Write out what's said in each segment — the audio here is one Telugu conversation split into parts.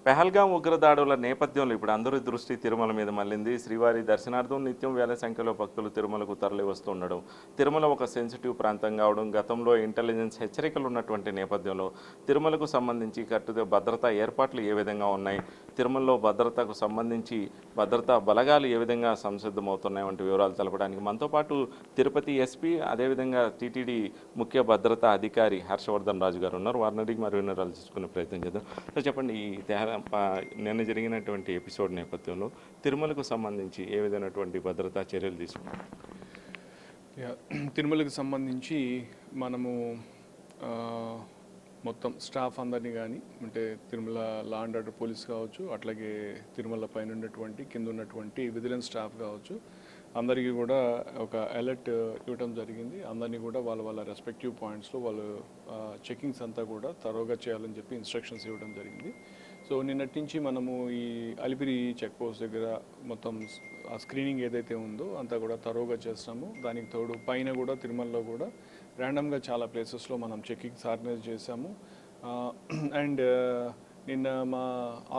పెహల్గాం ఉగ్రదాడుల నేపథ్యంలో ఇప్పుడు అందరి దృష్టి తిరుమల మీద మళ్ళింది. శ్రీవారి దర్శనార్థం నిత్యం వేల సంఖ్యలో భక్తులు తిరుమలకు తరలి వస్తుండడం, తిరుమల ఒక సెన్సిటివ్ ప్రాంతం కావడం, గతంలో ఇంటెలిజెన్స్ హెచ్చరికలు ఉన్నటువంటి నేపథ్యంలో తిరుమలకు సంబంధించి భద్రతా ఏర్పాట్లు ఏ విధంగా ఉన్నాయి, తిరుమలలో భద్రతకు సంబంధించి భద్రతా బలగాలు ఏ విధంగా సంసిద్ధమవుతున్నాయి వంటి వివరాలు తెలపడానికి మనతో పాటు తిరుపతి ఎస్పీ అదేవిధంగా టీటీడీ ముఖ్య భద్రతా అధికారి హర్షవర్ధన్ రాజు గారు ఉన్నారు. వారిని అడిగి మరి వివరాలు తీసుకునే ప్రయత్నం చేద్దాం. సో చెప్పండి, ఈ నిన్న జరిగినటువంటి ఎపిసోడ్ నేపథ్యంలో తిరుమలకు సంబంధించి ఏ విధమైనటువంటి భద్రతా చర్యలు తీసుకున్నారు? తిరుమలకు సంబంధించి మనము మొత్తం స్టాఫ్ అందరినీ కానీ, అంటే తిరుమల లా అండ్ ఆర్డర్ పోలీస్ కావచ్చు, అట్లాగే తిరుమల పైన ఉన్నటువంటి కింద ఉన్నటువంటి విజిలెన్స్ స్టాఫ్ కావచ్చు, అందరికీ కూడా ఒక అలర్ట్ ఇవ్వడం జరిగింది. అందరినీ కూడా వాళ్ళ రెస్పెక్టివ్ పాయింట్స్లో వాళ్ళు చెకింగ్స్ అంతా కూడా తరోగా చేయాలని చెప్పి ఇన్స్ట్రక్షన్స్ ఇవ్వడం జరిగింది. సో నిన్నటి నుంచి మనము ఈ అలిపిరి చెక్ పోస్ట్ దగ్గర మొత్తం ఆ స్క్రీనింగ్ ఏదైతే ఉందో అంతా కూడా తరోగా చేస్తాము. దానికి తోడు పైన కూడా తిరుమలలో కూడా ర్యాండమ్గా చాలా ప్లేసెస్లో మనం చెకింగ్స్ ఆర్గనైజ్ చేశాము. అండ్ నిన్న మా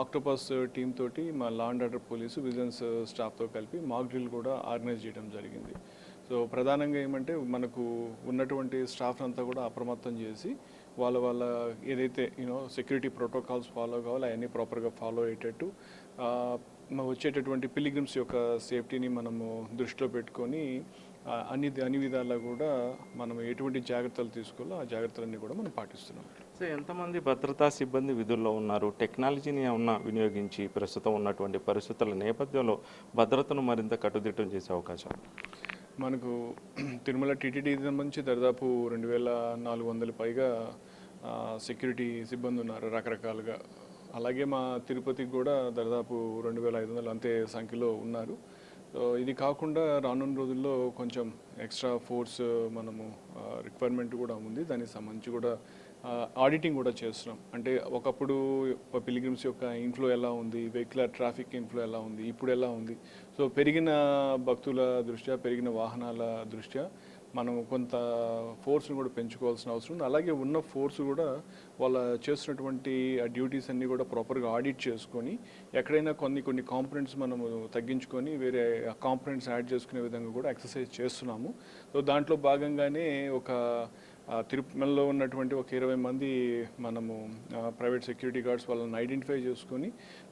ఆక్టోపస్ టీమ్ తోటి మా law and order police vigilance స్టాఫ్తో కలిపి మాక్ డ్రిల్ కూడా ఆర్గనైజ్ చేయడం జరిగింది. సో ప్రధానంగా ఏమంటే మనకు ఉన్నటువంటి స్టాఫ్ అంతా కూడా అప్రమత్తం చేసి వాళ్ళ ఏదైతే సెక్యూరిటీ ప్రోటోకాల్స్ ఫాలో కావాలో అవన్నీ ప్రాపర్గా ఫాలో అయ్యేటట్టు వచ్చేటటువంటి పిలిగ్రిమ్స్ యొక్క సేఫ్టీని మనము దృష్టిలో పెట్టుకొని అన్ని విధాలా కూడా మనం ఎటువంటి జాగ్రత్తలు తీసుకోవాలో ఆ జాగ్రత్తలన్నీ కూడా మనం పాటిస్తున్నాం. సో ఎంతమంది భద్రతా సిబ్బంది విధుల్లో ఉన్నారు? టెక్నాలజీని ఏమన్నా వినియోగించి ప్రస్తుతం ఉన్నటువంటి పరిస్థితుల నేపథ్యంలో భద్రతను మరింత కట్టుదిట్టం చేసే అవకాశం? మనకు తిరుమల టీటీడీ సంబంధించి దాదాపు 2400 పైగా సెక్యూరిటీ సిబ్బంది ఉన్నారు రకరకాలుగా. అలాగే మా తిరుపతికి కూడా దాదాపు 2500 అంతే సంఖ్యలో ఉన్నారు. ఇది కాకుండా రానున్న రోజుల్లో కొంచెం ఎక్స్ట్రా ఫోర్స్ మనము రిక్వైర్మెంట్ కూడా ఉంది. దానికి సంబంధించి కూడా ఆడిటింగ్ కూడా చేస్తున్నాం. అంటే ఒకప్పుడు పిలిగ్రిమ్స్ యొక్క ఇన్ఫ్లో ఎలా ఉంది, వెహికులర్ ట్రాఫిక్ ఇన్ఫ్లో ఎలా ఉంది, ఇప్పుడు ఎలా ఉంది. సో పెరిగిన భక్తుల దృష్ట్యా, పెరిగిన వాహనాల దృష్ట్యా మనం కొంత ఫోర్స్ని కూడా పెంచుకోవాల్సిన అవసరం ఉంది. అలాగే ఉన్న ఫోర్స్ కూడా వాళ్ళ చేస్తున్నటువంటి ఆ డ్యూటీస్ అన్నీ కూడా ప్రాపర్గా ఆడిట్ చేసుకొని ఎక్కడైనా కొన్ని కాంపొనెంట్స్ మనము తగ్గించుకొని వేరే కాంపొనెంట్స్ యాడ్ చేసుకునే విధంగా కూడా ఎక్సర్సైజ్ చేస్తున్నాము. సో దాంట్లో భాగంగానే ఒక తిరుమలలో ఉన్నటువంటి ఒక 20 మంది మనము ప్రైవేట్ సెక్యూరిటీ గార్డ్స్ వాళ్ళని ఐడెంటిఫై చేసుకొని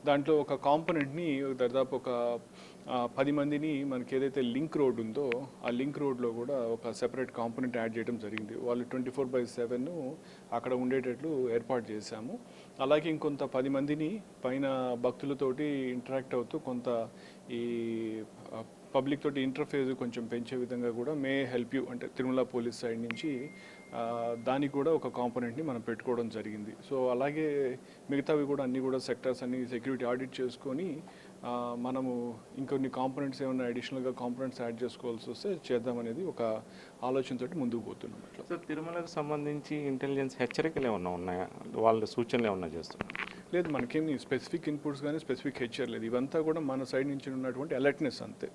దాంట్లో ఒక కాంపొనెంట్ని దాదాపు ఒక 10 మందిని మనకి ఏదైతే లింక్ రోడ్ ఉందో ఆ లింక్ రోడ్లో కూడా ఒక సెపరేట్ కాంపొనెంట్ యాడ్ చేయడం జరిగింది. వాళ్ళు 24/7 అక్కడ ఉండేటట్లు ఏర్పాటు చేశాము. అలాగే ఇంకొంత 10 మందిని పైన భక్తులతోటి ఇంటరాక్ట్ అవుతూ కొంత ఈ పబ్లిక్ తోటి ఇంటర్ఫేస్ కొంచెం పెంచే విధంగా కూడా మే హెల్ప్ యూ అంటే తిరుమల పోలీస్ సైడ్ నుంచి దానికి కూడా ఒక కాంపోనెంట్ని మనం పెట్టుకోవడం జరిగింది. సో అలాగే మిగతావి కూడా అన్నీ కూడా సెక్టర్స్ అన్ని సెక్యూరిటీ ఆడిట్ చేసుకొని మనము ఇంకొన్ని కాంపోనెంట్స్ ఏమైనా అడిషనల్గా కాంపోనెంట్స్ యాడ్ చేసుకోవాల్సి వస్తే చేద్దామనేది ఒక ఆలోచనతోటి ముందుకు పోతున్నాం. సో తిరుమలకు సంబంధించి ఇంటెలిజెన్స్ హెచ్చరికలు ఏమన్నా ఉన్నాయా? వాళ్ళ సూచనలు ఏమన్నా చేస్తున్నారు? లేదు, మనకేమి స్పెసిఫిక్ ఇన్పుట్స్ కానీ స్పెసిఫిక్ హెచ్చర్ లేదు. ఇవంతా కూడా మన సైడ్ నుంచి ఉన్నటువంటి అలర్ట్నెస్ అంతే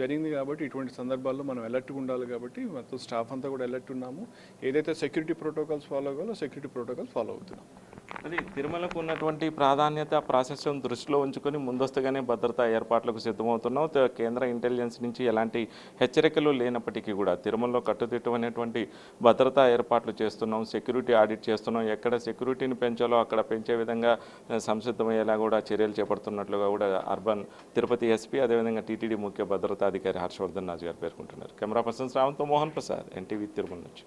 జరిగింది. కాబట్టి ఇటువంటి సందర్భాల్లో మనం అలర్ట్గా ఉండాలి. కాబట్టి మొత్తం స్టాఫ్ అంతా కూడా అలర్ట్ ఉన్నాము. ఏదైతే సెక్యూరిటీ ప్రోటోకాల్స్ ఫాలో అవ్వాలో సెక్యూరిటీ ప్రోటోకాల్స్ ఫాలో అవుతున్నాం. అది తిరుమలకు ఉన్నటువంటి ప్రాధాన్యత ప్రాశస్యం దృష్టిలో ఉంచుకొని ముందస్తుగానే భద్రతా ఏర్పాట్లకు సిద్ధమవుతున్నాం. కేంద్ర ఇంటెలిజెన్స్ నుంచి ఎలాంటి హెచ్చరికలు లేనప్పటికీ కూడా తిరుమలలో కట్టుదిట్టమైనటువంటి భద్రతా ఏర్పాట్లు చేస్తున్నాం, సెక్యూరిటీ ఆడిట్ చేస్తున్నాం. ఎక్కడ సెక్యూరిటీని పెంచాలో అక్కడ పెంచే విధంగా సంసిద్ధమయ్యేలా కూడా చర్యలు చేపడుతున్నట్లుగా కూడా అర్బన్ తిరుపతి ఎస్పీ అదేవిధంగా టీటీడీ ముఖ్య భద్రతా అధికారి హర్షవర్ధన్ రాజు గారు పేర్కొంటున్నారు. కెమెరా పర్సన్ శ్రావంతో మోహన్ ప్రసాద్, ఎన్టీవీ తిరుమల నుంచి.